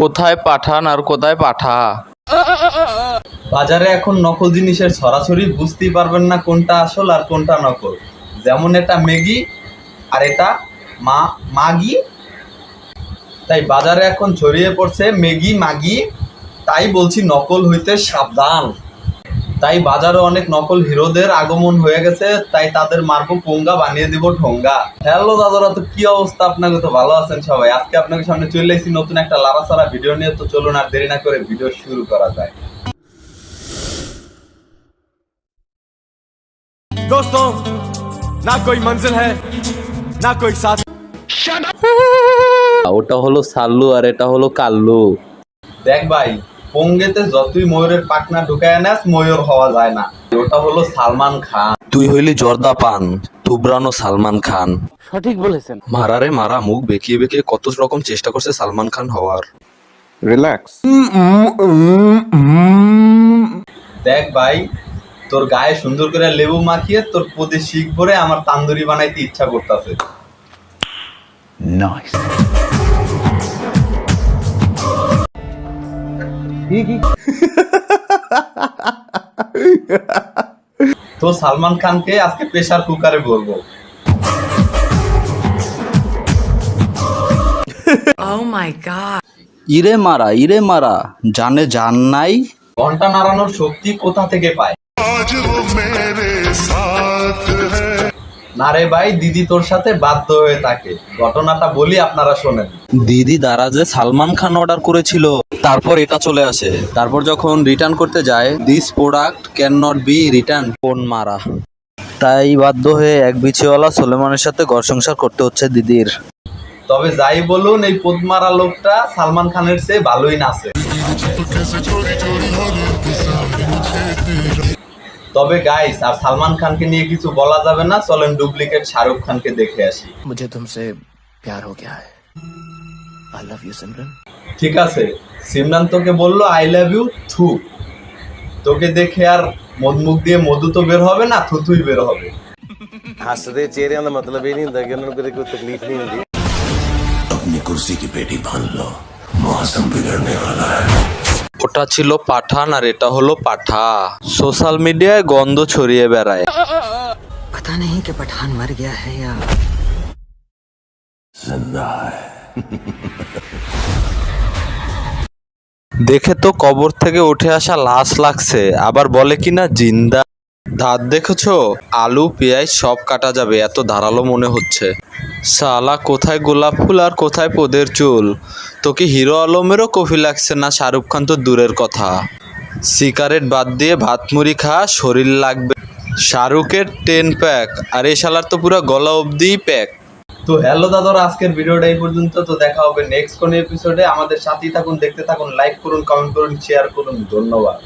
কোথায় পাঠান আর কোথায় পাঠা? বাজারে এখন নকল জিনিসের সরাসরি বুঝতেই পারবেন না কোনটা আসল আর কোনটা নকল। যেমন এটা ম্যাগি আর এটা মাগি। তাই বাজারে এখন ছড়িয়ে পড়ছে ম্যাগি মাগি, তাই বলছি নকল হইতে সাবধান। তাই বাজারে অনেক নকল হিরোদের আগমন হয়ে গেছে, তাই তাদের মারবো পোঙ্গা, বানিয়ে দিব ঠোঙ্গা। হ্যালো দাদারা, তো কি অবস্থা? আপনাকে তো ভালো আছেন সবাই। আজকে আপনাকে সামনে চলে এসেছি নতুন একটা লাড়াছাড়া ভিডিও নিয়ে। তো চলুন আর দেরি না করে ভিডিও শুরু করা যায়। दोस्तों ना कोई मंजिल है ना कोई साथ। ওটা হলো সাল্লু আর এটা হলো কাল্লু। দেখ ভাই, পঙ্গেতে যতই ময়ূরের পাখনা ঢুকায় নাস, ময়ূর হওয়া যায় না। ওটা হলো সালমান খান। তুই হইলি জর্দা পান, তুবরানো সালমান খান। সঠিক বলেছেন। মারারে মারা, মুখ বেঁকিয়ে বেঁকিয়ে কত রকম চেষ্টা করছে সালমান খান হওয়ার। রিল্যাক্স। দেখ ভাই, তোর গায়ে সুন্দর করে লেবু মাখিয়ে তোর পদে শিখ ভরে আমার তান্দুরি বানাইতে ইচ্ছা করতেছে। নাইস। তো সালমান খানকে আজকে প্রেসার কুকারে বলবো। Oh my god. ইরে মারা, জানে জান নাই। ঘন্টা নাড়ানোর শক্তি কোথা থেকে পায়? না রে ভাই, দিদি তোর সাথে বাধ্য হয়ে থাকে। ঘটনাটা বলি, আপনারা শোনেন। দিদি দারাজে সালমান খান অর্ডার করেছিল, তারপর এটা চলে আসে। তারপর যখন রিটার্ন করতে যায়, this product can not be return, phone মারা। তাই বাধ্য হয়ে এক বিচিওয়ালা সোলেমানের সাথে ঘর সংসার করতে হচ্ছে দিদির। তবে যাই বলুন, এই পদ্মারা লোকটা সালমান খানের চেয়ে ভালোই নাচে। তবে গাইস, আর সালমান খানকে নিয়ে কিছু বলা যাবে না। চলেন ডুপ্লিকেট শাহরুখ খানকে দেখে আসি। मुझे तुमसे प्यार हो गया है। I love you सिमरन। ঠিক আছে, সিমরান তোকে বললো আই লাভ ইউ থু। তোকে দেখে আর মুখ দিয়ে মধু তো বের হবে না, থুথুই বের হবে। हंसदे चेहरे का मतलब ये नहीं होता कि उन्होंने कोई तकलीफ नहीं होती। अपनी कुर्सी की पेटी बांध लो, मौसम बिगड़ने वाला है। ওটা ছিল পাঠান আর এটা হলো পাঠা। সোশ্যাল মিডিয়ায় গন্ধ ছড়িয়ে বেড়ায়। पता नहीं कि पठान मर गया है या जिंदा है। দেখে তো কবর থেকে উঠে আসা লাশ লাগছে, আবার বলে কিনা জিন্দা। দাঁত দেখেছো? আলু পেঁয়াজ সব কাটা যাবে, এত ধারালো মনে হচ্ছে। শালা কোথায় গোলাপ ফুল আর কোথায় পদের চুল। তোকে হিরো আলমেরও কফি লাগছে না, শাহরুখ খান তো দূরের কথা। সিগারেট বাদ দিয়ে ভাত মুড়ি খা, শরীর লাগবে। শাহরুখের 10 প্যাক আর এই শালার তো পুরো গলা অবধি প্যাক। তো হ্যালো দাদারা, আজকের ভিডিওটা এই পর্যন্ত। তো দেখা হবে নেক্সট কোন এপিসোডে। আমাদের সাথেই থাকুন, দেখতে থাকুন, লাইক করুন, কমেন্ট করুন, শেয়ার করুন। ধন্যবাদ।